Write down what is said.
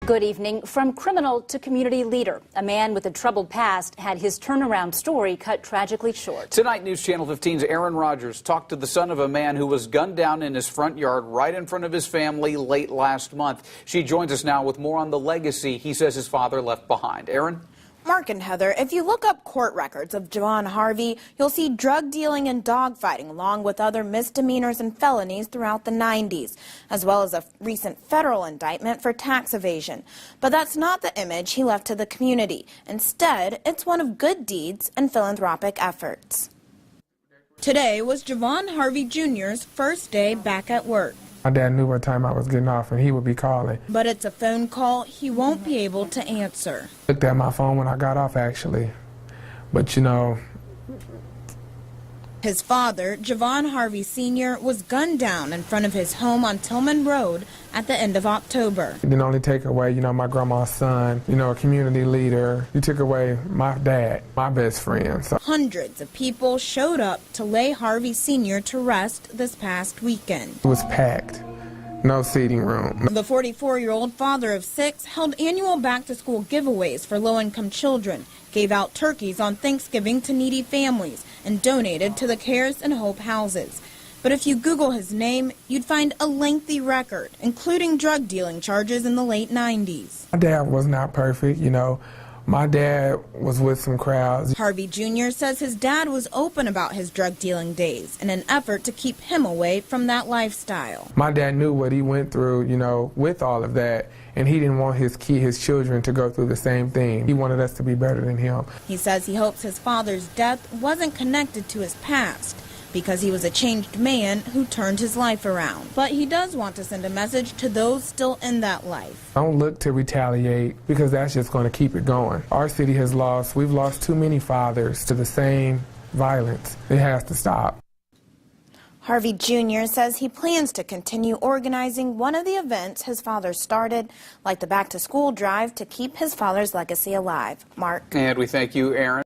Good evening. From criminal to community leader, a man with a troubled past had his turnaround story cut tragically short. Tonight, News Channel 15's Aaron Rodgers talked to the son of a man who was gunned down in his front yard right in front of his family late last month. She joins us now with more on the legacy he says his father left behind. Aaron? Mark and Heather, if you look up court records of Javon Harvey, you'll see drug dealing and dogfighting along with other misdemeanors and felonies throughout the 90s, as well as a recent federal indictment for tax evasion. But that's not the image he left to the community. Instead, it's one of good deeds and philanthropic efforts. Today was Javon Harvey Jr.'s first day back at work. My dad knew what time I was getting off and he would be calling. But it's a phone call he won't be able to answer. Looked at my phone when I got off, actually. But, you know. His father, Javon Harvey Sr., was gunned down in front of his home on Tillman Road at the end of October. It didn't only take away, my grandma's son, a community leader. You took away my dad, my best friend. So. Hundreds of people showed up to lay Harvey Sr. to rest this past weekend. It was packed. No seating room. The 44-year-old father of 6 held annual back-to-school giveaways for low-income children, gave out turkeys on Thanksgiving to needy families, and donated to the CARES and Hope houses. But if you Google his name, you'd find a lengthy record, including drug dealing charges in the late 90s. My dad was not perfect, My dad was with some crowds. Harvey Jr. says his dad was open about his drug dealing days in an effort to keep him away from that lifestyle. My dad knew what he went through, with all of that, and he didn't want his children to go through the same thing. He wanted us to be better than him. He says he hopes his father's death wasn't connected to his past, because he was a changed man who turned his life around. But he does want to send a message to those still in that life. Don't look to retaliate, because that's just going to keep it going. Our city we've lost too many fathers to the same violence. It has to stop. Harvey Jr. says he plans to continue organizing one of the events his father started, like the back-to-school drive, to keep his father's legacy alive. Mark? And we thank you, Aaron.